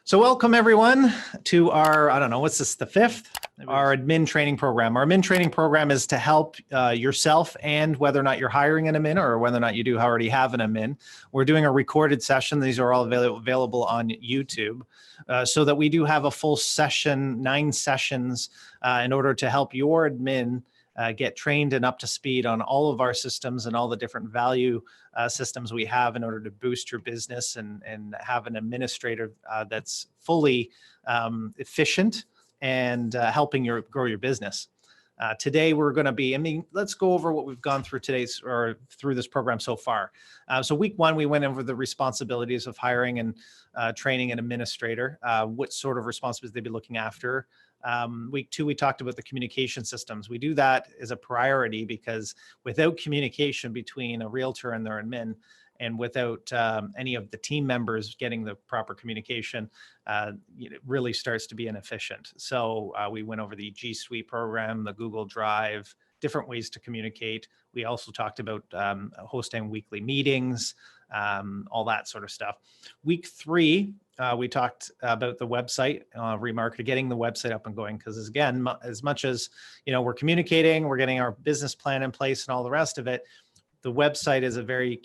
So welcome everyone to our, I don't know, what's this, the fifth? Our admin training program. Our admin training program is to help yourself and whether or not you're hiring an admin or whether or not you do already have an admin. We're doing a recorded session. These are all available on YouTube so that we do have a full session, 9 sessions in order to help your admin get trained and up to speed on all of our systems and all the different value systems we have in order to boost your business and have an administrator that's fully efficient and helping grow your business. Today we're going to be, let's go over what we've gone through through this program so far. So week 1, we went over the responsibilities of hiring and training an administrator, what sort of responsibilities they'd be looking after. Week 2, we talked about the communication systems. We do that as a priority because without communication between a realtor and their admin, and without any of the team members getting the proper communication, it really starts to be inefficient. So we went over the G Suite program, the Google Drive, different ways to communicate. We also talked about hosting weekly meetings, all that sort of stuff. Week 3, we talked about the website, remarketing, getting the website up and going. Because again, as much as we're communicating, we're getting our business plan in place and all the rest of it, the website is a very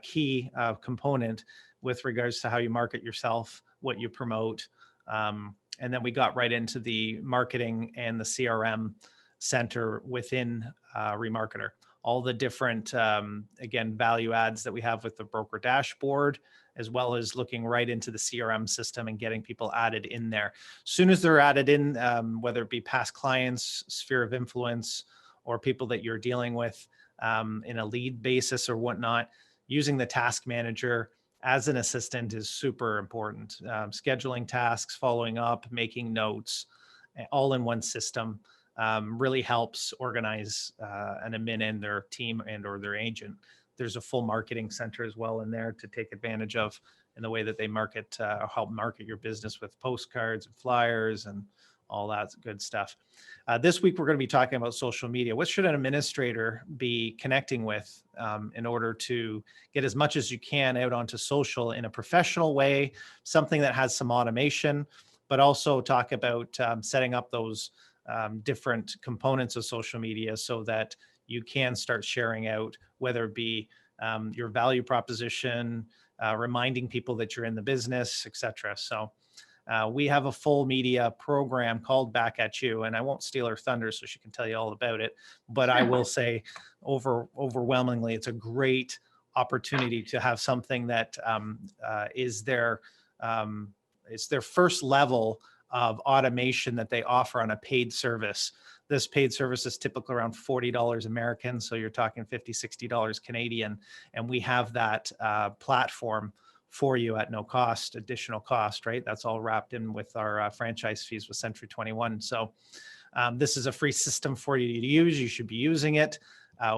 key component with regards to how you market yourself, what you promote. And then we got right into the marketing and the CRM center within Remarketer. All the different, again, value adds that we have with the broker dashboard, as well as looking right into the CRM system and getting people added in there. As soon as they're added in, whether it be past clients, sphere of influence, or people that you're dealing with in a lead basis or whatnot, using the task manager as an assistant is super important. Scheduling tasks, following up, making notes, all in one system really helps organize an admin and their team and or their agent. There's a full marketing center as well in there to take advantage of in the way that they market, help market your business with postcards and flyers and all that good stuff. This week, we're going to be talking about social media. What should an administrator be connecting with in order to get as much as you can out onto social in a professional way, something that has some automation, but also talk about setting up those different components of social media so that you can start sharing out, whether it be your value proposition, reminding people that you're in the business, etc. So we have a full media program called Back at You, and I won't steal her thunder so she can tell you all about it. But I will say overwhelmingly, it's a great opportunity to have something that is it's their first level of automation that they offer on a paid service. This paid service is typically around $40 American. So you're talking $50, $60 Canadian. And we have that platform for you at no cost, additional cost, right? That's all wrapped in with our franchise fees with Century 21. So this is a free system for you to use. You should be using it.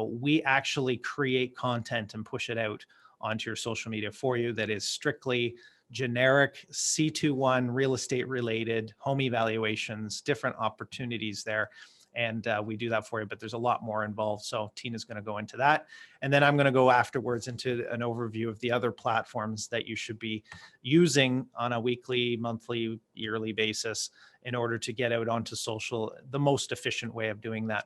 We actually create content and push it out onto your social media for you that is strictly generic C21 real estate related home evaluations, different opportunities there. And we do that for you, but there's a lot more involved. So Tina's going to go into that. And then I'm going to go afterwards into an overview of the other platforms that you should be using on a weekly, monthly, yearly basis in order to get out onto social, the most efficient way of doing that.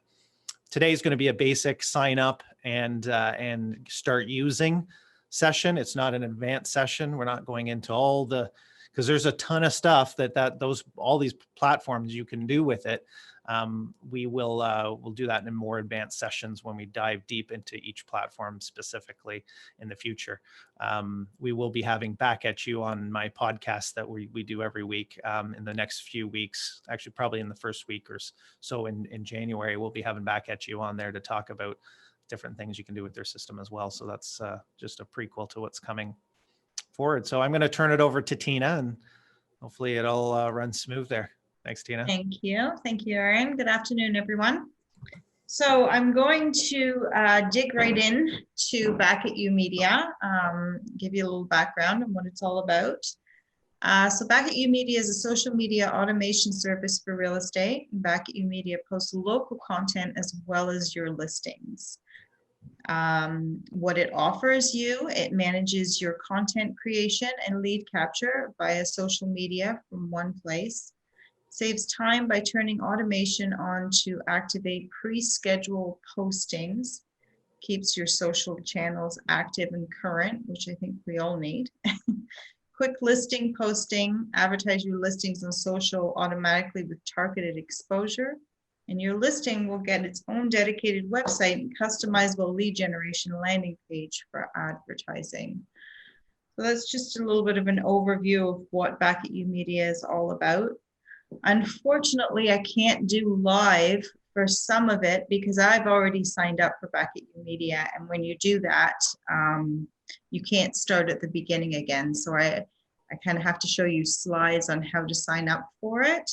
Today is going to be a basic sign up and start using session. It's not an advanced session. We're not going into all because there's a ton of stuff all these platforms you can do with it. We'll do that in more advanced sessions when we dive deep into each platform specifically in the future. We will be having Back at You on my podcast that we do every week in the next few weeks, actually probably in the first week or so in January, we'll be having Back at You on there to talk about different things you can do with their system as well. So that's just a prequel to what's coming forward. So I'm going to turn it over to Tina and hopefully it'll run smooth there. Thanks, Tina. Thank you. Thank you, Aaron. Good afternoon, everyone. So I'm going to dig right in to Back at You Media, give you a little background on what it's all about. So Back at You Media is a social media automation service for real estate. Back at You Media posts local content as well as your listings. What it offers you, it manages your content creation and lead capture via social media from one place. Saves time by turning automation on to activate pre-scheduled postings. Keeps your social channels active and current, which I think we all need. Quick listing posting, advertise your listings on social automatically with targeted exposure. And your listing will get its own dedicated website and customizable lead generation landing page for advertising. So that's just a little bit of an overview of what Back at You Media is all about. Unfortunately, I can't do live for some of it because I've already signed up for Back at You Media. And when you do that, you can't start at the beginning again. So I kind of have to show you slides on how to sign up for it.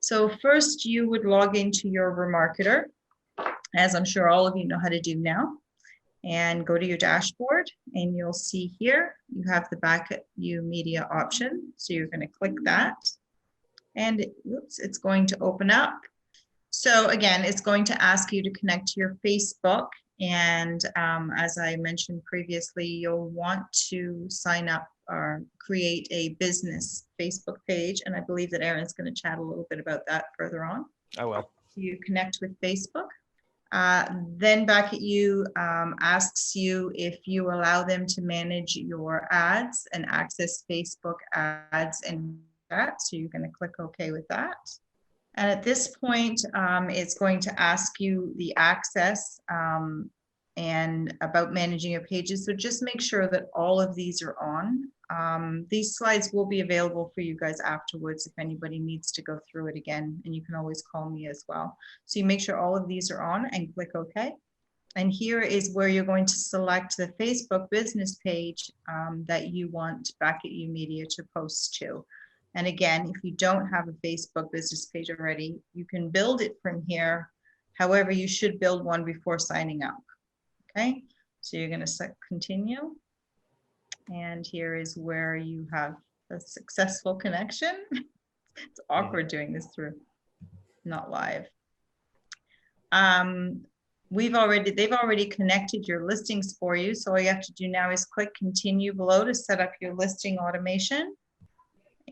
So first you would log into your Remarketer, as I'm sure all of you know how to do now, and go to your dashboard, and you'll see here, you have the Back at You Media option. So you're going to click that, and it's going to open up. So again, it's going to ask you to connect to your Facebook. And as I mentioned previously, you'll want to sign up or create a business Facebook page. And I believe that Aaron's going to chat a little bit about that further on. I will. You connect with Facebook. Then Back at You asks you if you allow them to manage your ads and access Facebook ads and that. So you're going to click OK with that. And at this point, it's going to ask you the access and about managing your pages. So just make sure that all of these are on. These slides will be available for you guys afterwards if anybody needs to go through it again, and you can always call me as well. So you make sure all of these are on and click OK. And here is where you're going to select the Facebook business page that you want Back at You Media to post to. And again, if you don't have a Facebook business page already, you can build it from here. However, you should build one before signing up. Okay, so you're going to continue. And here is where you have a successful connection. It's awkward doing this through not live. They've already connected your listings for you. So all you have to do now is click continue below to set up your listing automation.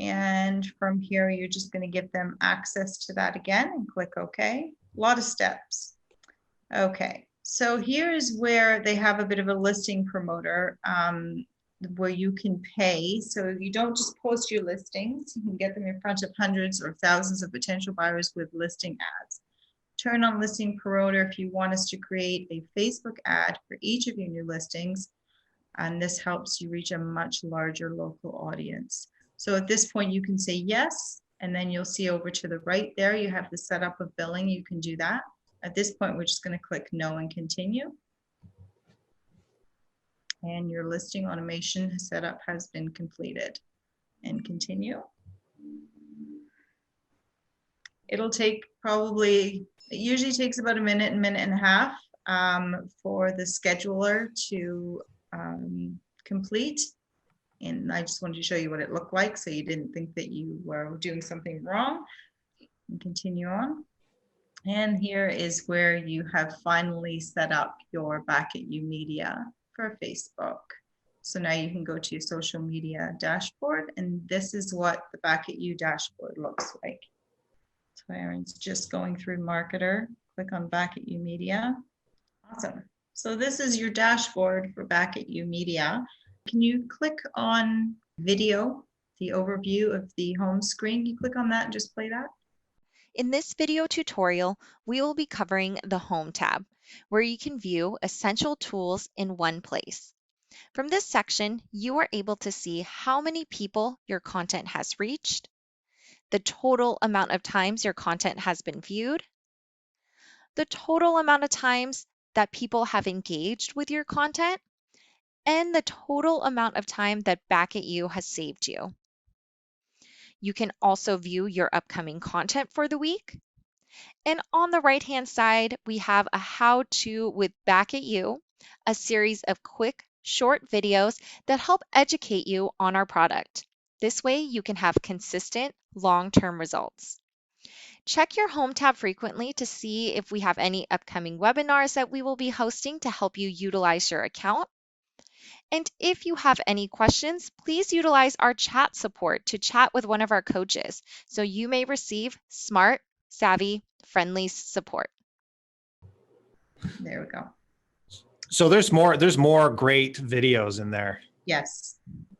And from here, you're just going to give them access to that again and click OK. A lot of steps. Okay, so here's where they have a bit of a listing promoter where you can pay. So you don't just post your listings, you can get them in front of hundreds or thousands of potential buyers with listing ads. Turn on listing promoter if you want us to create a Facebook ad for each of your new listings. And this helps you reach a much larger local audience. So at this point, you can say yes, and then you'll see over to the right there, you have the setup of billing. You can do that. At this point, we're just going to click no and continue. And your listing automation setup has been completed. And continue. It'll take probably, it usually takes about a minute and a half for the scheduler to complete. And I just wanted to show you what it looked like so you didn't think that you were doing something wrong. And continue on. And here is where you have finally set up your Back at You Media for Facebook. So now you can go to your social media dashboard, and this is what the Back at You dashboard looks like. So Aaron's just going through Marketer. Click on Back at You Media. Awesome. So this is your dashboard for Back at You Media. Can you click on video, the overview of the home screen? Can you click on that and just play that? In this video tutorial, we will be covering the Home tab, where you can view essential tools in one place. From this section, you are able to see how many people your content has reached, the total amount of times your content has been viewed, the total amount of times that people have engaged with your content, and the total amount of time that Back at You has saved you. You can also view your upcoming content for the week. And on the right-hand side, we have a how-to with Back at You, a series of quick, short videos that help educate you on our product. This way, you can have consistent, long-term results. Check your Home tab frequently to see if we have any upcoming webinars that we will be hosting to help you utilize your account. And if you have any questions, please utilize our chat support to chat with one of our coaches so you may receive smart, savvy, friendly support. There we go. So there's more great videos in there. Yes.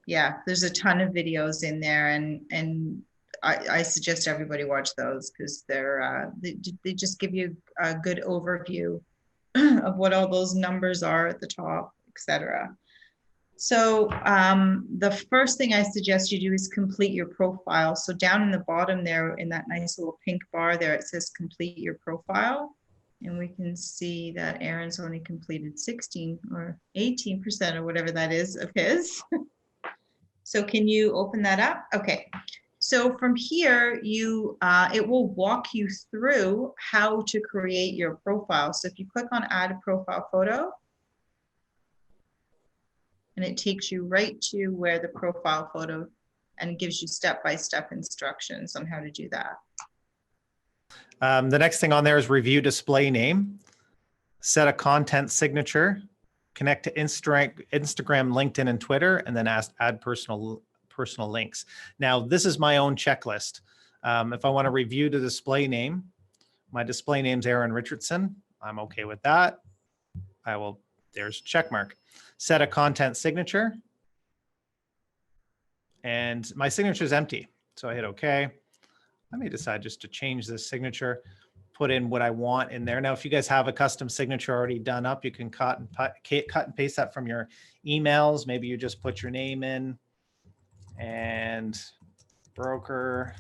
Yeah, there's a ton of videos in there, and I suggest everybody watch those because they just give you a good overview of what all those numbers are at the top, etc. So the first thing I suggest you do is complete your profile. So down in the bottom there, in that nice little pink bar there, it says complete your profile. And we can see that Aaron's only completed 16 or 18% or whatever that is of his. So can you open that up? Okay. So from here, it will walk you through how to create your profile. So if you click on add a profile photo, and it takes you right to where the profile photo, and gives you step-by-step instructions on how to do that. The next thing on there is review display name, set a content signature, connect to Instagram, LinkedIn, and Twitter, and then add personal links. Now, this is my own checklist. If I want to review the display name, my display name's Aaron Richardson. I'm okay with that. There's check mark. Set a content signature. And my signature is empty. So I hit OK. I may decide just to change this signature, put in what I want in there. Now, if you guys have a custom signature already done up, you can cut and paste that from your emails. Maybe you just put your name in and broker,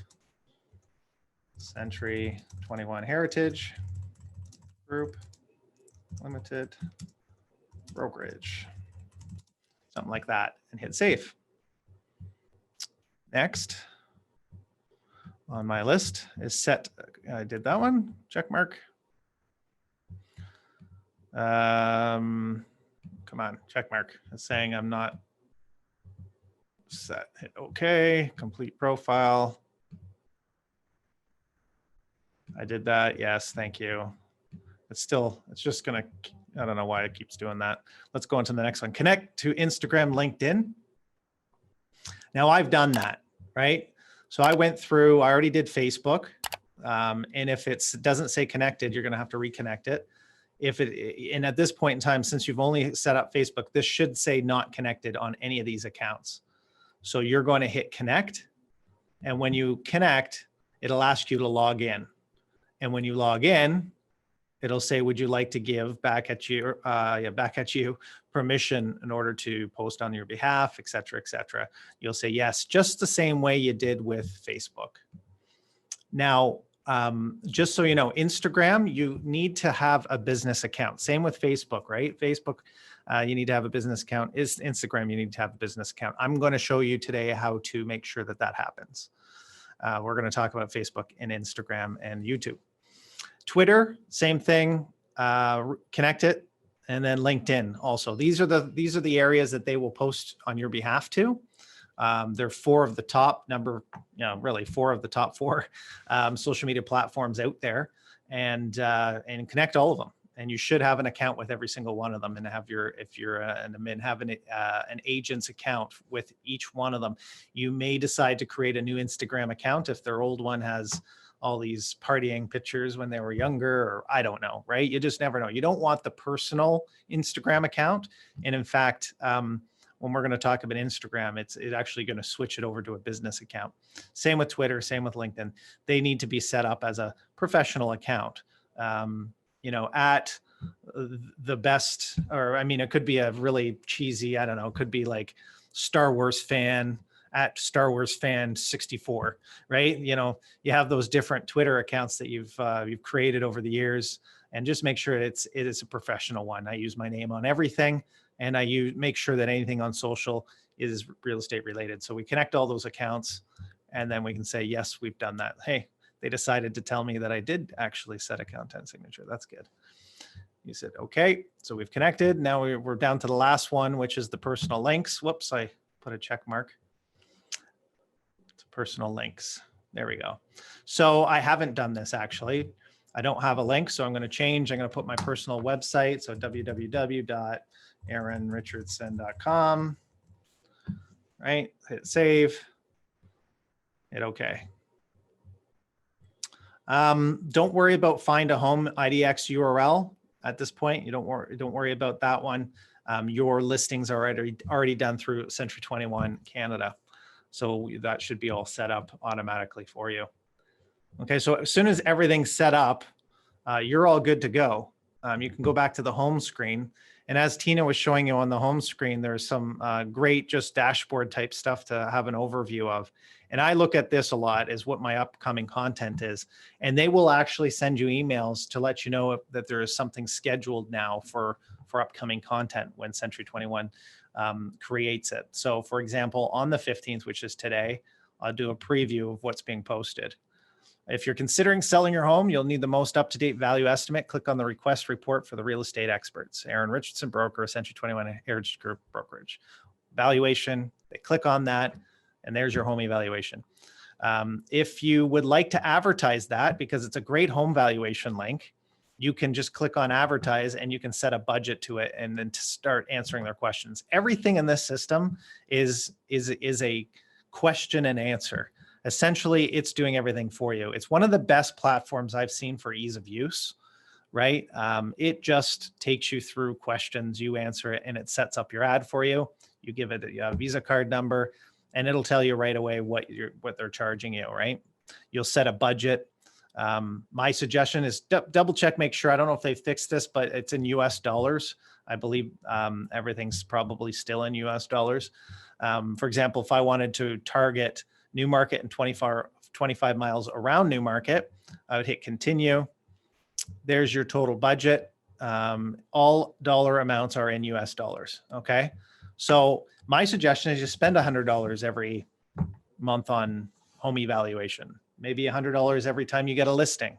Century 21 Heritage Group Limited Brokerage, something like that, and hit save. Next on my list is set. I did that one, check mark. Come on, check mark. It's saying I'm not set. Hit OK, complete profile. I did that, yes, thank you. It's just gonna, I don't know why it keeps doing that. Let's go on to the next one. Connect to Instagram, LinkedIn. Now I've done that, right? So I went through, I already did Facebook. And if it doesn't say connected, you're gonna have to reconnect it. And at this point in time, since you've only set up Facebook, this should say not connected on any of these accounts. So you're going to hit connect. And when you connect, it'll ask you to log in. And when you log in, it'll say, would you like to give back at you permission in order to post on your behalf, et cetera, et cetera. You'll say yes, just the same way you did with Facebook. Now, just so you know, Instagram, you need to have a business account. Same with Facebook, right? Facebook, you need to have a business account. Instagram, you need to have a business account. I'm going to show you today how to make sure that that happens. We're going to talk about Facebook and Instagram and YouTube. Twitter, same thing, connect it, and then LinkedIn also. These are the areas that they will post on your behalf to. They're four of the top four social media platforms out there, and connect all of them. And you should have an account with every single one of them, and have if you're an admin, have an agent's account with each one of them. You may decide to create a new Instagram account if their old one has all these partying pictures when they were younger, or I don't know, right? You just never know. You don't want the personal Instagram account. And in fact, when we're going to talk about Instagram, it's actually going to switch it over to a business account. Same with Twitter, same with LinkedIn. They need to be set up as a professional account. At the best, or I mean, it could be a really cheesy, I don't know, it could be like Star Wars fan at Star Wars fan 64, right? You have those different Twitter accounts that you've created over the years, and just make sure it is a professional one. I use my name on everything, and I make sure that anything on social is real estate related. So we connect all those accounts, and then we can say, yes, we've done that. Hey, they decided to tell me that I did actually set a content signature. That's good. You said, okay, so we've connected. Now we're down to the last one, which is the personal links. Whoops, I put a check mark. Personal links. There we go. So I haven't done this actually. I don't have a link, so I'm going to change. I'm going to put my personal website. So www.aaronrichardson.com. Right? Hit save. Hit OK. Don't worry about find a home IDX URL at this point. You don't worry about that one. Your listings are already done through Century 21 Canada. So that should be all set up automatically for you. Okay, so as soon as everything's set up, you're all good to go. You can go back to the home screen. And as Tina was showing you on the home screen, there's some great just dashboard type stuff to have an overview of. And I look at this a lot as what my upcoming content is. And they will actually send you emails to let you know that there is something scheduled now for upcoming content when Century 21 creates it. So for example, on the 15th, which is today, I'll do a preview of what's being posted. If you're considering selling your home, you'll need the most up-to-date value estimate. Click on the request report for the real estate experts. Aaron Richardson, broker, Century 21 Heritage Group Brokerage. Valuation, they click on that, and there's your home evaluation. If you would like to advertise that, because it's a great home valuation link, you can just click on advertise and you can set a budget to it and then to start answering their questions. Everything in this system is a question and answer. Essentially, it's doing everything for you. It's one of the best platforms I've seen for ease of use, right? It just takes you through questions, you answer it, and it sets up your ad for you. You give it a Visa card number, and it'll tell you right away what they're charging you, right? You'll set a budget. My suggestion is double check, make sure. I don't know if they fixed this, but it's in US dollars. I believe everything's probably still in US dollars. For example, if I wanted to target Newmarket and 25 miles around Newmarket, I would hit continue. There's your total budget. All dollar amounts are in US dollars. Okay. So my suggestion is you spend $100 every month on home evaluation, maybe $100 every time you get a listing,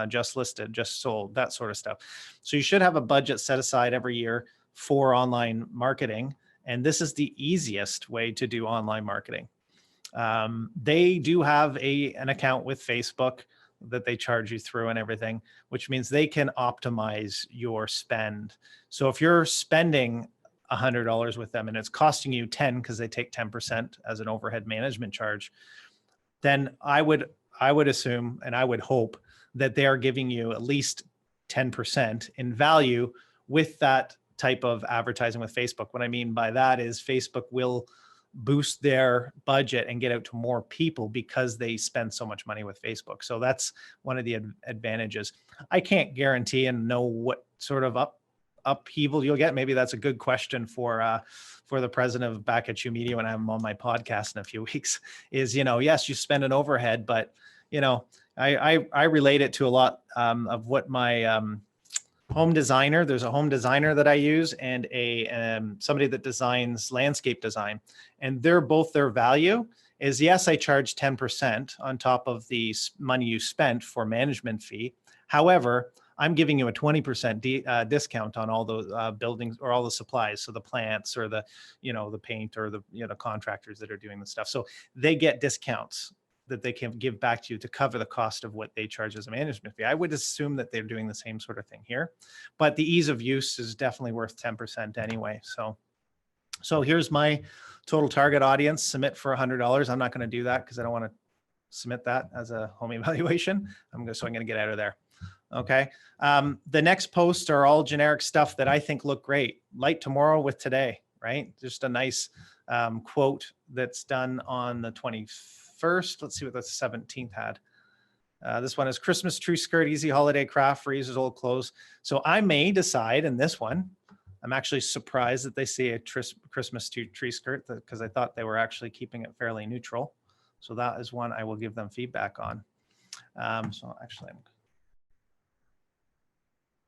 just listed, just sold, that sort of stuff. So you should have a budget set aside every year for online marketing. And this is the easiest way to do online marketing. They do have an account with Facebook that they charge you through and everything, which means they can optimize your spend. So if you're spending $100 with them and it's costing you 10 because they take 10% as an overhead management charge, then I would assume and I would hope that they are giving you at least 10% in value with that type of advertising with Facebook. What I mean by that is Facebook will boost their budget and get out to more people because they spend so much money with Facebook. So that's one of the advantages. I can't guarantee and know what sort of upheaval you'll get. Maybe that's a good question for the president of Back at You Media when I'm on my podcast in a few weeks is, yes, you spend an overhead, but I relate it to a lot of what my home designer, there's a home designer that I use and somebody that designs landscape design, and their value is, yes, I charge 10% on top of the money you spent for management fee. However, I'm giving you a 20% discount on all those buildings or all the supplies. So the plants or the paint or the contractors that are doing the stuff. So they get discounts that they can give back to you to cover the cost of what they charge as a management fee. I would assume that they're doing the same sort of thing here, but the ease of use is definitely worth 10% anyway. So here's my total target audience. Submit for $100. I'm not going to do that because I don't want to submit that as a home evaluation. So I'm going to get out of there. Okay. The next posts are all generic stuff that I think look great. Light tomorrow with today, right? Just a nice quote that's done on the 21st. Let's see what the 17th had. This one is Christmas tree skirt, easy holiday craft for uses old clothes. So I may decide in this one, I'm actually surprised that they say a Christmas tree skirt because I thought they were actually keeping it fairly neutral. So that is one I will give them feedback on. So actually I'm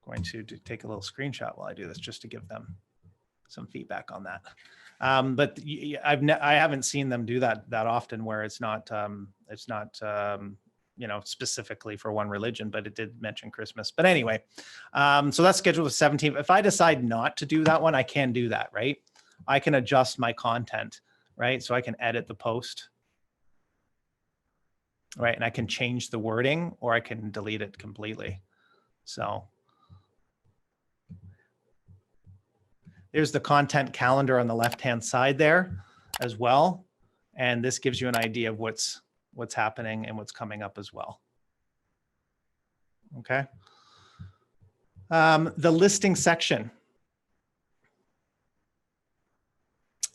going to take a little screenshot while I do this just to give them some feedback on that. But I haven't seen them do that often where it's not specifically for one religion, but it did mention Christmas. But anyway, so that's scheduled for 17th. If I decide not to do that one, I can do that, right? I can adjust my content, right? So I can edit the post. right? And I can change the wording or I can delete it completely. So there's the content calendar on the left-hand side there as well. And this gives you an idea of what's happening and what's coming up as well. Okay. The listing section.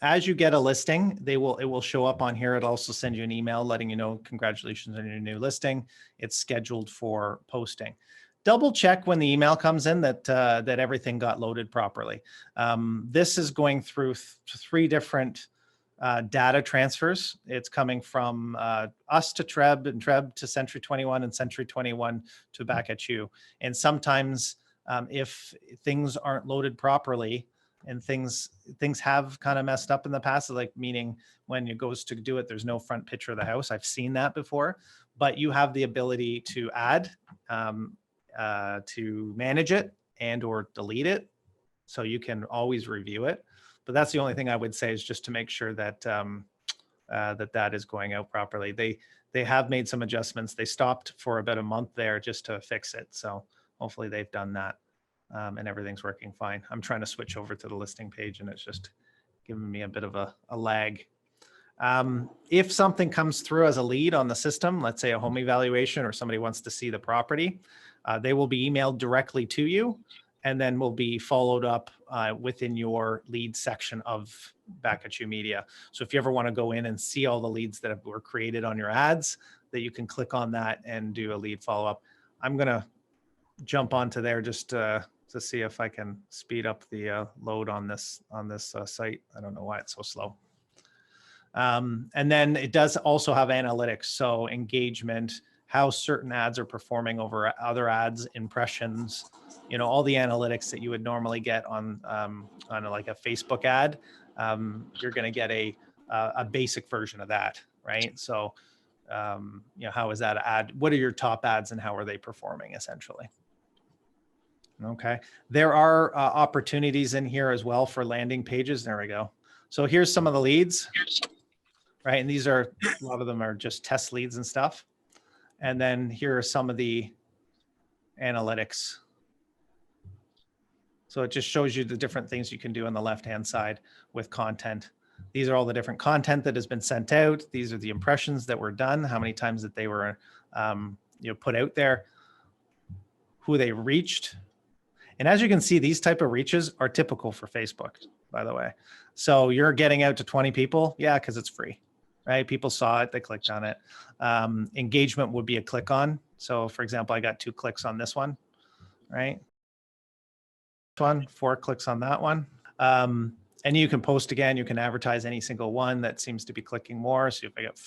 As you get a listing, it will show up on here. It'll also send you an email letting you know, congratulations on your new listing. It's scheduled for posting. Double check when the email comes in that everything got loaded properly. This is going through three different data transfers. It's coming from us to Treb, and Treb to Century 21, and Century 21 to Back at You. And sometimes if things aren't loaded properly, and things have kind of messed up in the past, like meaning when it goes to do it, there's no front picture of the house. I've seen that before, but you have the ability to add, to manage it and or delete it. So you can always review it. But that's the only thing I would say, is just to make sure that that is going out properly. They have made some adjustments. They stopped for about a month there just to fix it. So hopefully they've done that. And everything's working fine. I'm trying to switch over to the listing page and it's just giving me a bit of a lag. If something comes through as a lead on the system, let's say a home evaluation or somebody wants to see the property, they will be emailed directly to you and then will be followed up within your lead section of Back at You Media. So if you ever want to go in and see all the leads that were created on your ads, that you can click on that and do a lead follow-up. I'm going to jump onto there just to see if I can speed up the load on this site. I don't know why it's so slow. And then it does also have analytics. So engagement, how certain ads are performing over other ads, impressions, you know, all the analytics that you would normally get on like a Facebook ad. You're going to get a basic version of that, right? So, you know, how is that ad? What are your top ads and how are they performing essentially? Okay, there are opportunities in here as well for landing pages. There we go. So here's some of the leads, right? And these are, a lot of them are just test leads and stuff. And then here are some of the analytics. So it just shows you the different things you can do on the left-hand side with content. These are all the different content that has been sent out. These are the impressions that were done, how many times that they were you know, put out there, who they reached. And as you can see, these type of reaches are typical for Facebook, by the way. So you're getting out to 20 people. Yeah, because it's free, right? People saw it, they clicked on it. Engagement would be a click on. So for example, I got 2 clicks on this one, right? 4 clicks on that one. And you can post again, you can advertise any single one that seems to be clicking more. So if I got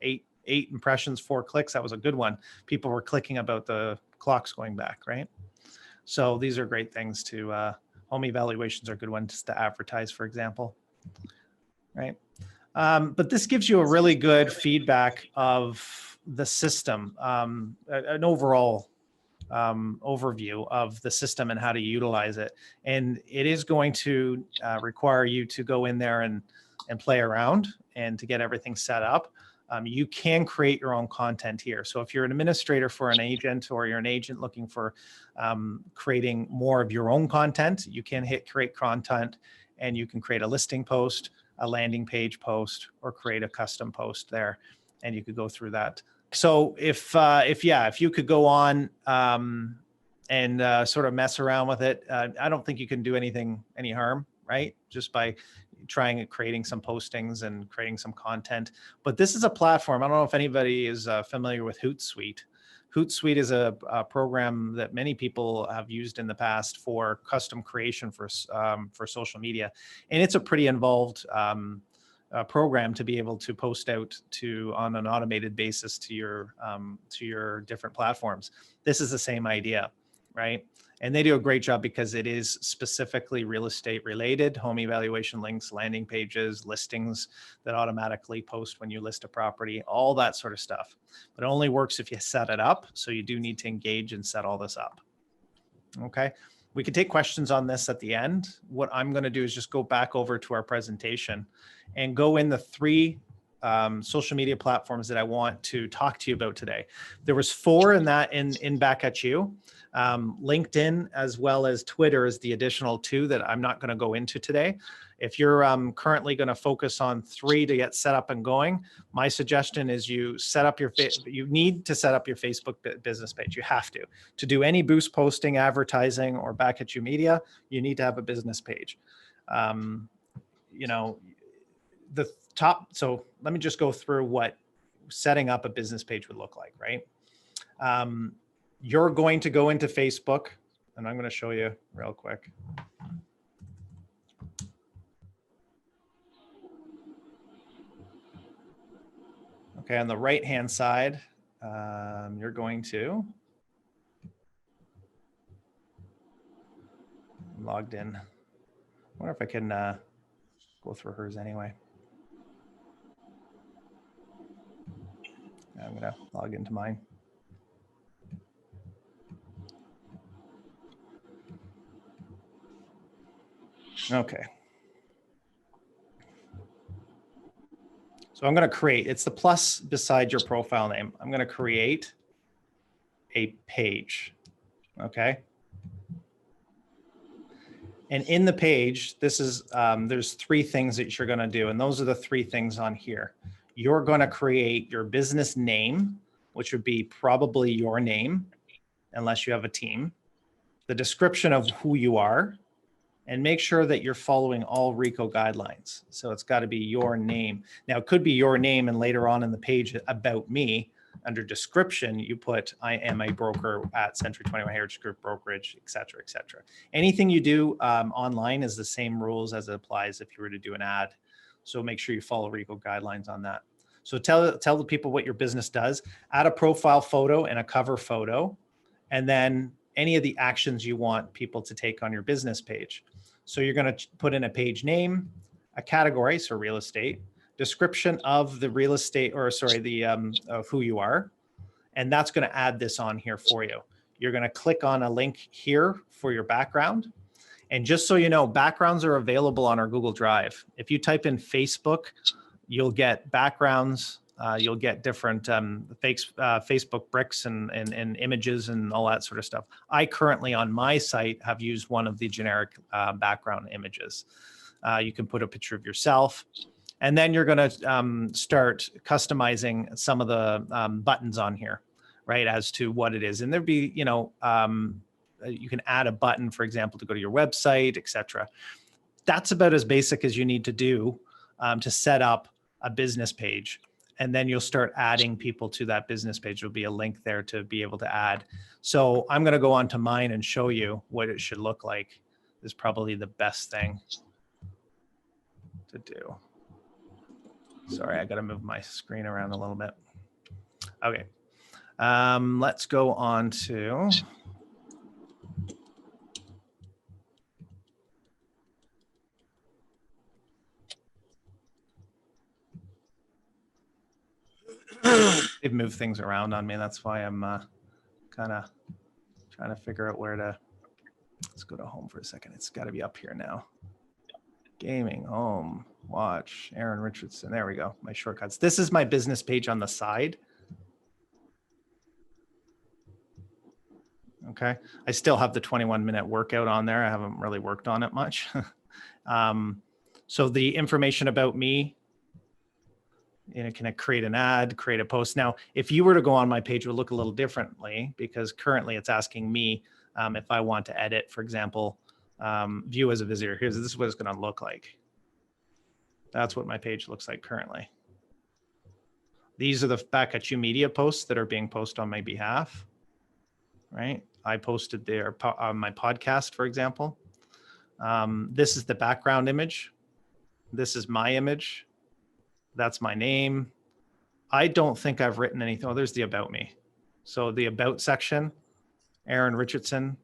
8 impressions, 4 clicks, that was a good one. People were clicking about the clocks going back, right? So these are great things to, home evaluations are good ones to advertise, for example, right? But this gives you a really good feedback of the system, an overall overview of the system and how to utilize it. And it is going to require you to go in there and play around and to get everything set up. You can create your own content here. So if you're an administrator for an agent or you're an agent looking for creating more of your own content, you can hit create content and you can create a listing post, a landing page post, or create a custom post there. And you could go through that. So if you could go on and sort of mess around with it, I don't think you can do any harm, right? Just by trying and creating some postings and creating some content. But this is a platform. I don't know if anybody is familiar with Hootsuite. Hootsuite is a program that many people have used in the past for custom creation for social media. And it's a pretty involved program to be able to post out on an automated basis to your different platforms. This is the same idea, right? And they do a great job because it is specifically real estate related, home evaluation links, landing pages, listings that automatically post when you list a property, all that sort of stuff. But it only works if you set it up. So you do need to engage and set all this up. Okay. We can take questions on this at the end. What I'm going to do is just go back over to our presentation and go in the 3 social media platforms that I want to talk to you about today. There was 4 in that in Back at You. LinkedIn as well as Twitter is the additional 2 that I'm not going to go into today. If you're currently going to focus on 3 to get set up and going, my suggestion is you need to set up your Facebook business page. You have to do any boost posting, advertising, or Back at You media. You need to have a business page. You know, the top. So let me just go through what setting up a business page would look like, right? You're going to go into Facebook, and I'm going to show you real quick. Okay, on the right-hand side, you're going to logged in. I wonder if I can go through hers anyway. I'm going to log into mine. Okay. So I'm going to create, it's the plus beside your profile name. I'm going to create a page. Okay. And in the page, this is, there's 3 things that you're going to do. And those are the 3 things on here. You're going to create your business name, which would be probably your name, unless you have a team, the description of who you are, and make sure that you're following all RICO guidelines. So it's got to be your name. Now, it could be your name, and later on in the page about me, under description, you put, I am a broker at Century 21 Heritage Group Brokerage, et cetera, et cetera. Anything you do online is the same rules as it applies if you were to do an ad. So make sure you follow RICO guidelines on that. So tell the people what your business does, add a profile photo and a cover photo, and then any of the actions you want people to take on your business page. So you're going to put in a page name, a category, so real estate, description of the real estate, or sorry, the of who you are, and that's going to add this on here for you. You're going to click on a link here for your background. And just so you know, backgrounds are available on our Google Drive. If you type in Facebook, you'll get backgrounds. You'll get different Facebook bricks and images and all that sort of stuff. I currently on my site have used one of the generic background images. You can put a picture of yourself, and then you're going to start customizing some of the buttons on here, right, as to what it is. And there'd be, you know, you can add a button, for example, to go to your website, etc. That's about as basic as you need to do to set up a business page. And then you'll start adding people to that business page. There'll be a link there to be able to add. So I'm going to go on to mine and show you what it should look like. Is probably the best thing to do. Sorry, I got to move my screen around a little bit. Okay. Let's go on to. They've moved things around on me. That's why I'm kind of trying to figure out where to. Let's go to home for a second. It's got to be up here now. Gaming, home, watch, Aaron Richardson. There we go. My shortcuts. This is my business page on the side. Okay. I still have the 21-minute workout on there. I haven't really worked on it much. So the information about me, you know, can I create an ad, create a post? Now, if you were to go on my page, it would look a little differently because currently it's asking me if I want to edit, for example, view as a visitor. This is what it's going to look like. That's what my page looks like currently. These are the Back at You media posts that are being posted on my behalf, right? I posted there on my podcast, for example. This is the background image. This is my image. That's my name. I don't think I've written anything. Oh, there's the about me. So the about section, Aaron Richardson,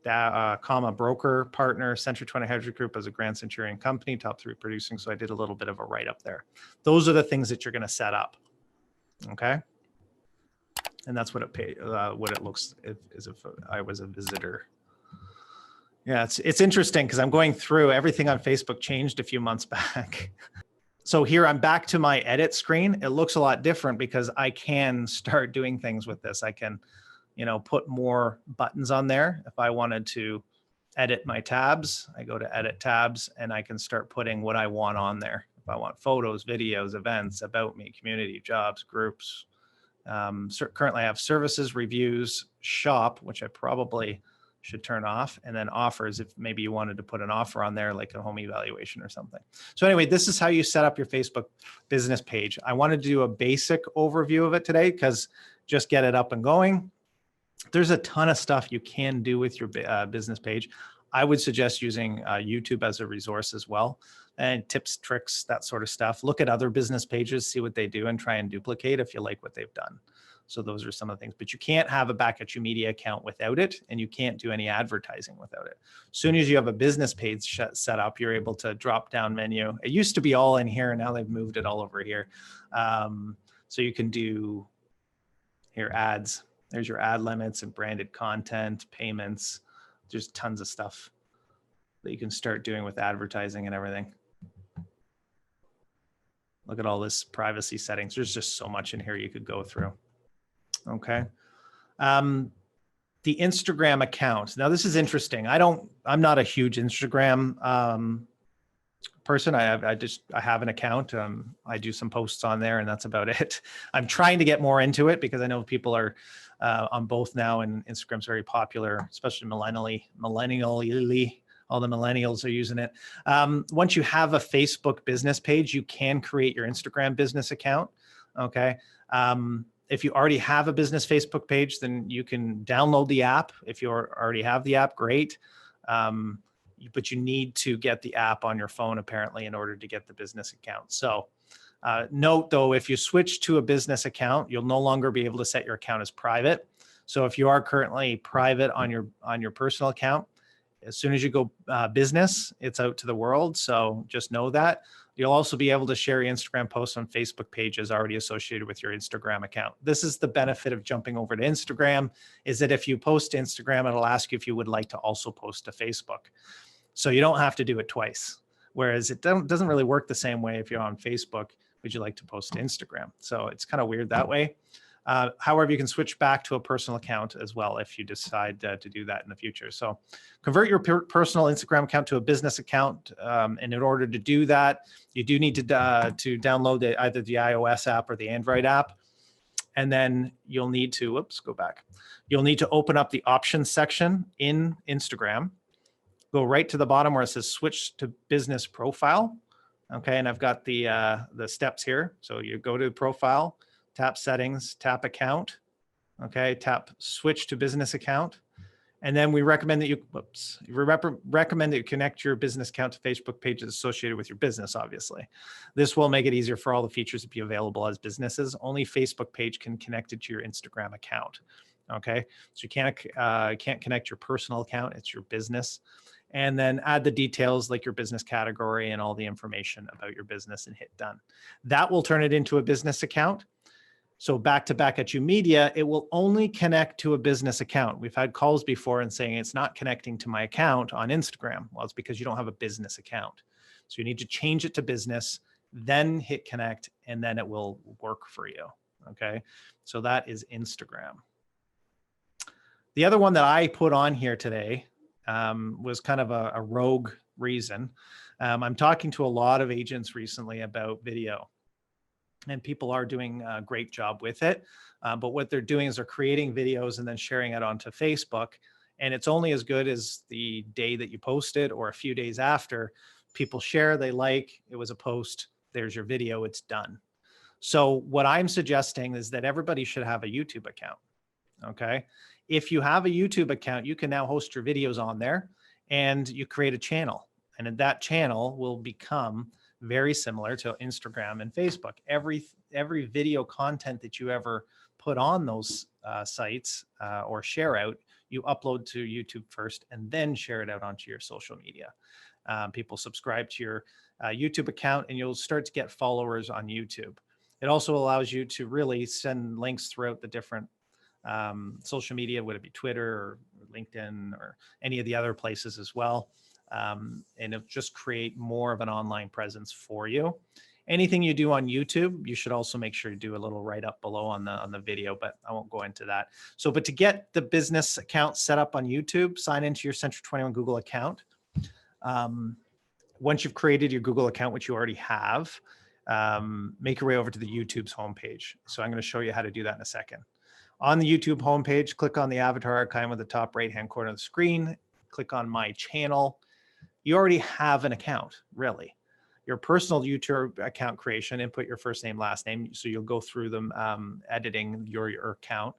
comma, broker, partner, Century 20 Heritage Group as a Grand Centurion company, top 3 producing. So I did a little bit of a write-up there. Those are the things that you're going to set up. Okay. And that's what it looks as if I was a visitor. Yeah, it's interesting because I'm going through everything on Facebook changed a few months back. So here I'm back to my edit screen. It looks a lot different because I can start doing things with this. I can, put more buttons on there. If I wanted to edit my tabs, I go to edit tabs and I can start putting what I want on there. If I want photos, videos, events, about me, community, jobs, groups. Currently I have services, reviews, shop, which I probably should turn off, and then offers if maybe you wanted to put an offer on there, like a home evaluation or something. So anyway, this is how you set up your Facebook business page. I wanted to do a basic overview of it today because just get it up and going. There's a ton of stuff you can do with your business page. I would suggest using YouTube as a resource as well, and tips, tricks, that sort of stuff. Look at other business pages, see what they do, and try and duplicate if you like what they've done. So those are some of the things, but you can't have a Back At You Media account without it, and you can't do any advertising without it. As soon as you have a business page set up, you're able to drop down menu. It used to be all in here, and now they've moved it all over here. So you can do here ads. There's your ad limits and branded content, payments. There's tons of stuff that you can start doing with advertising and everything. Look at all this privacy settings. There's just so much in here you could go through. Okay. The Instagram account. Now this is interesting. I'm not a huge Instagram person. I have an account. I do some posts on there and that's about it. I'm trying to get more into it because I know people are on both now, and Instagram's very popular, especially millennially. All the millennials are using it. Once you have a Facebook business page, you can create your Instagram business account. Okay. If you already have a business Facebook page, then you can download the app. If you already have the app, great. But you need to get the app on your phone apparently in order to get the business account. So note though, if you switch to a business account, you'll no longer be able to set your account as private. So if you are currently private on your personal account, as soon as you go business, it's out to the world. So just know that. You'll also be able to share your Instagram posts on Facebook pages already associated with your Instagram account. This is the benefit of jumping over to Instagram, is that if you post to Instagram, it'll ask you if you would like to also post to Facebook. So you don't have to do it twice. Whereas it doesn't really work the same way if you're on Facebook, would you like to post to Instagram? So it's kind of weird that way. However, you can switch back to a personal account as well if you decide to do that in the future. So convert your personal Instagram account to a business account. And in order to do that, you do need to download either the iOS app or the Android app. And then you'll need to, go back. You'll need to open up the options section in Instagram. Go right to the bottom where it says switch to business profile. Okay, and I've got the steps here. So you go to profile, tap settings, tap account. Okay, tap switch to business account. And then we recommend that you, recommend that you connect your business account to Facebook pages associated with your business, obviously. This will make it easier for all the features to be available as businesses. Only Facebook page can connect it to your Instagram account. Okay, so you can't connect your personal account, it's your business. And then add the details like your business category and all the information about your business and hit done. That will turn it into a business account. So Back At You Media, it will only connect to a business account. We've had calls before and saying it's not connecting to my account on Instagram. Well, it's because you don't have a business account. So you need to change it to business, then hit connect, and then it will work for you. Okay, so that is Instagram. The other one that I put on here today was kind of a rogue reason. I'm talking to a lot of agents recently about video, and people are doing a great job with it. But what they're doing is they're creating videos and then sharing it onto Facebook. And it's only as good as the day that you post it or a few days after. People share, they like, it was a post, there's your video, it's done. So what I'm suggesting is that everybody should have a YouTube account. Okay. If you have a YouTube account, you can now host your videos on there and you create a channel. And that channel will become very similar to Instagram and Facebook. Every video content that you ever put on those sites or share out, you upload to YouTube first and then share it out onto your social media. People subscribe to your YouTube account and you'll start to get followers on YouTube. It also allows you to really send links throughout the different social media, would it be Twitter or LinkedIn or any of the other places as well. And it'll just create more of an online presence for you. Anything you do on YouTube, you should also make sure to do a little write up below on the video, but I won't go into that. So, but to get the business account set up on YouTube, sign into your Century 21 Google account. Once you've created your Google account, which you already have, make your way over to the YouTube's homepage. So I'm going to show you how to do that in a second. On the YouTube homepage, click on the avatar icon with the top right-hand corner of the screen. Click on My Channel. You already have an account, really. Your personal YouTube account creation, input your first name, last name. So you'll go through them editing your account.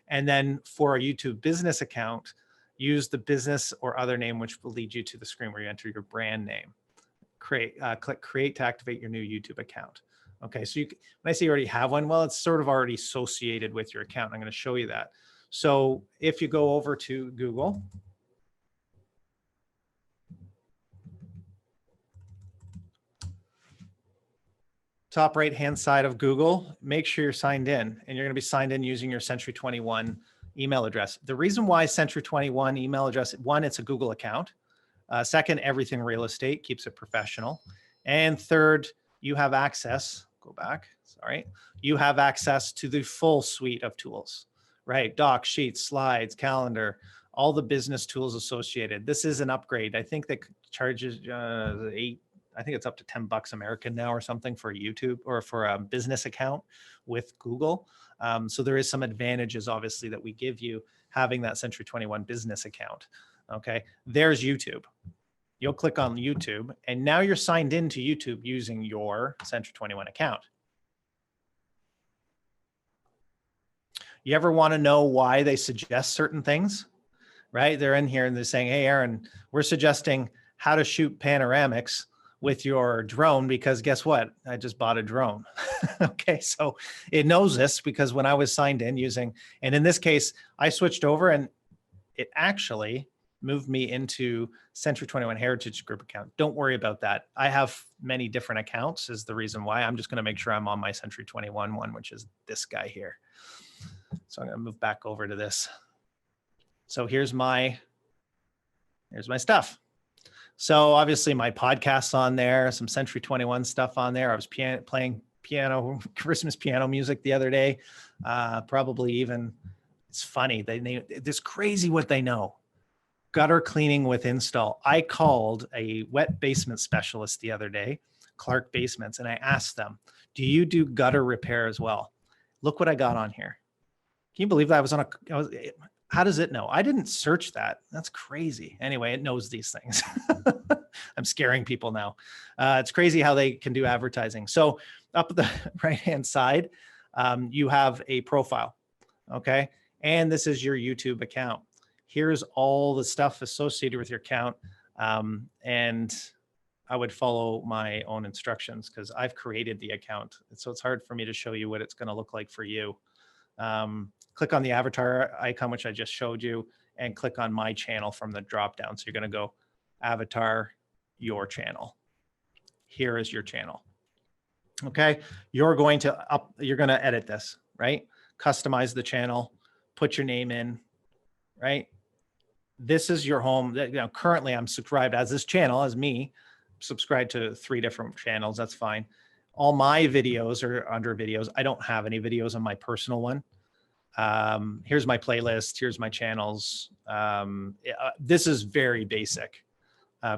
And then for a YouTube business account, use the business or other name, which will lead you to the screen where you enter your brand name. Click Create to activate your new YouTube account. Okay, so when I say you already have one, well, it's sort of already associated with your account. I'm going to show you that. So if you go over to Google, top right-hand side of Google, make sure you're signed in, and you're going to be signed in using your Century 21 email address. The reason why Century 21 email address, one, it's a Google account. Second, everything real estate, keeps it professional. And third, you have access, go back, sorry. You have access to the full suite of tools, right? Docs, sheets, slides, calendar, all the business tools associated. This is an upgrade. I think that charges I think it's up to $10 American now or something for YouTube or for a business account with Google. So there is some advantages, obviously, that we give you having that Century 21 business account. Okay, there's YouTube. You'll click on YouTube, and now you're signed into YouTube using your Century 21 account. You ever want to know why they suggest certain things? Right? They're in here and they're saying, hey, Aaron, we're suggesting how to shoot panoramics with your drone because guess what? I just bought a drone. Okay, so it knows this because when I was signed in using, and in this case, I switched over and it actually moved me into Century 21 Heritage Group account. Don't worry about that. I have many different accounts is the reason why. I'm just going to make sure I'm on my Century 21 one, which is this guy here. So I'm going to move back over to this. So here's my stuff. So obviously my podcast's on there, some Century 21 stuff on there. I was playing piano, Christmas piano music the other day. Probably even, it's funny. It's crazy what they know. Gutter cleaning with install. I called a wet basement specialist the other day, Clark Basements, and I asked them, do you do gutter repair as well? Look what I got on here. Can you believe that I was on how does it know? I didn't search that. That's crazy. Anyway, it knows these things. I'm scaring people now. It's crazy how they can do advertising. So up the right-hand side, you have a profile, okay? And this is your YouTube account. Here's all the stuff associated with your account. And I would follow my own instructions because I've created the account. So it's hard for me to show you what it's going to look like for you. Click on the avatar icon, which I just showed you, and click on My Channel from the drop down. So you're going to go avatar, your channel. Here is your channel. Okay. You're going to edit this, right? Customize the channel, put your name in, right? This is your home. Currently I'm subscribed as this channel, as me, subscribed to 3 different channels. That's fine. All my videos are under videos. I don't have any videos on my personal one. Here's my playlist. Here's my channels. This is very basic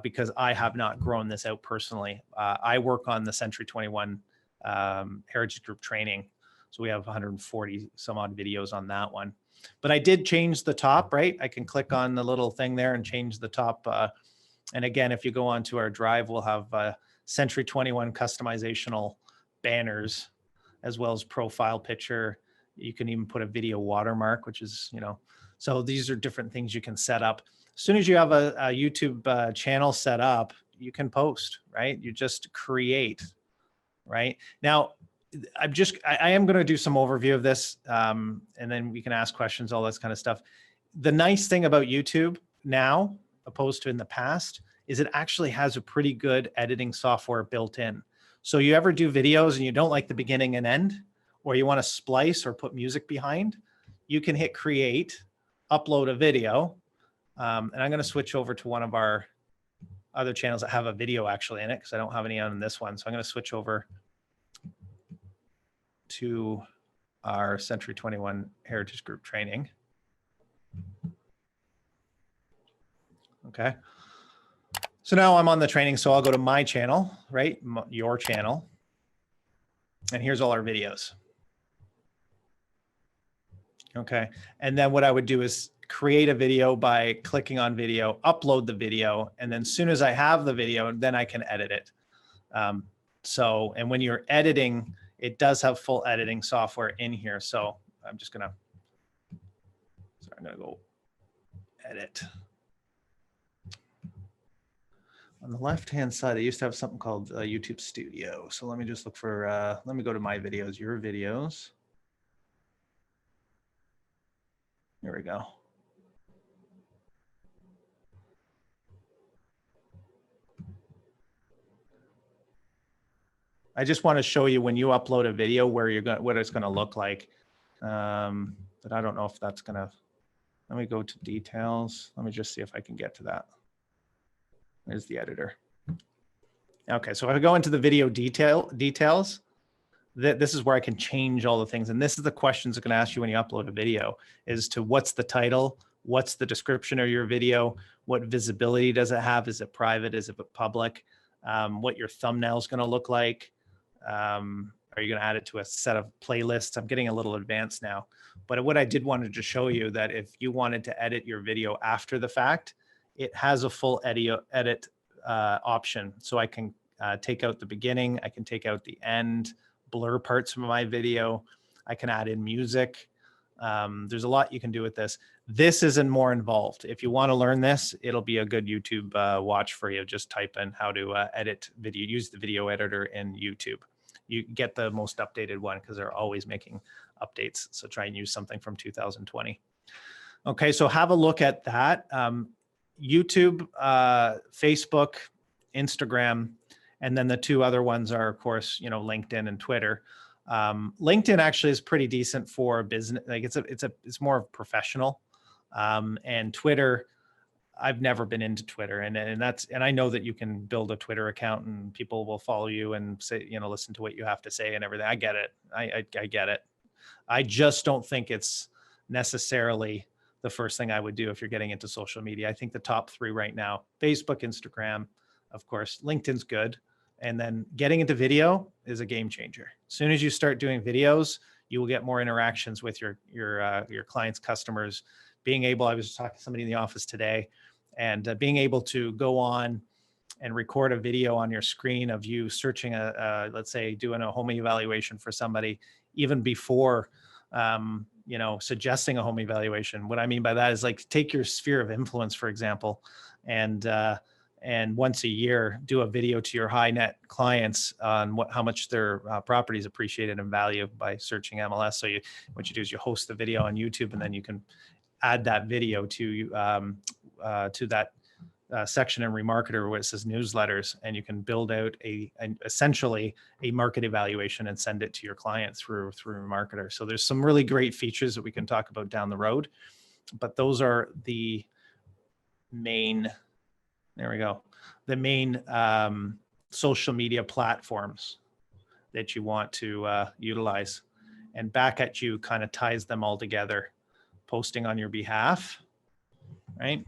because I have not grown this out personally. I work on the Century 21 Heritage Group training. So we have 140 some odd videos on that one. But I did change the top, right? I can click on the little thing there and change the top. And again, if you go onto our drive, we'll have Century 21 customizational banners, as well as profile picture. You can even put a video watermark, which is, so these are different things you can set up. As soon as you have a YouTube channel set up, you can post, right? You just create, right? Now, I am going to do some overview of this, and then we can ask questions, all this kind of stuff. The nice thing about YouTube now, opposed to in the past, is it actually has a pretty good editing software built in. So you ever do videos and you don't like the beginning and end, or you want to splice or put music behind, you can hit create, upload a video. And I'm going to switch over to one of our other channels that have a video actually in it because I don't have any on this one. So I'm going to switch over to our Century 21 Heritage Group training. Okay. So now I'm on the training. So I'll go to my channel, right? Your channel. And here's all our videos. Okay. And then what I would do is create a video by clicking on video, upload the video. And then as soon as I have the video, then I can edit it. And when you're editing, it does have full editing software in here. So I'm just gonna go edit. On the left-hand side, they used to have something called YouTube Studio. So let me just look for, let me go to my videos, your videos. There we go. I just want to show you when you upload a video where you're going, what it's going to look like. But I don't know if that's going to, let me go to details. Let me just see if I can get to that. There's the editor. Okay, so if I go into the video details, this is where I can change all the things. And this is the questions it's going to ask you when you upload a video is to what's the title? What's the description of your video? What visibility does it have? Is it private? Is it public? What your thumbnail is going to look like? Are you going to add it to a set of playlists? I'm getting a little advanced now, but what I did wanted to show you that if you wanted to edit your video after the fact, it has a full edit option. So I can take out the beginning, I can take out the end, blur parts from my video, I can add in music. There's a lot you can do with this. This isn't more involved. If you want to learn this, it'll be a good YouTube watch for you. Just type in how to edit video, use the video editor in YouTube. You get the most updated one because they're always making updates. So try and use something from 2020. Okay, so have a look at that. YouTube, Facebook, Instagram, and then the two other ones are, of course, LinkedIn and Twitter. LinkedIn actually is pretty decent for business. Like it's more professional. And Twitter, I've never been into Twitter, and I know that you can build a Twitter account and people will follow you and say, listen to what you have to say and everything. I get it. I get it. I just don't think it's necessarily the first thing I would do if you're getting into social media. I think the top three right now, Facebook, Instagram, of course, LinkedIn's good. And then getting into video is a game changer. As soon as you start doing videos, you will get more interactions with your clients, customers. I was talking to somebody in the office today, and being able to go on and record a video on your screen of you searching let's say doing a home evaluation for somebody, even before suggesting a home evaluation. What I mean by that is like take your sphere of influence, for example, and once a year do a video to your high net clients on how much their property is appreciated in value by searching MLS. So what you do is you host the video on YouTube, and then you can add that video to that section in Remarketer where it says newsletters, and you can build out essentially a market evaluation and send it to your client through Remarketer. So there's some really great features that we can talk about down the road, but those are the main, there we go, the main social media platforms that you want to utilize. And Back At You kind of ties them all together, posting on your behalf, right?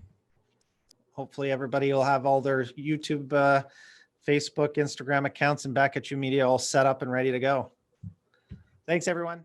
Hopefully everybody will have all their YouTube, Facebook, Instagram accounts and Back At You Media all set up and ready to go. Thanks, everyone.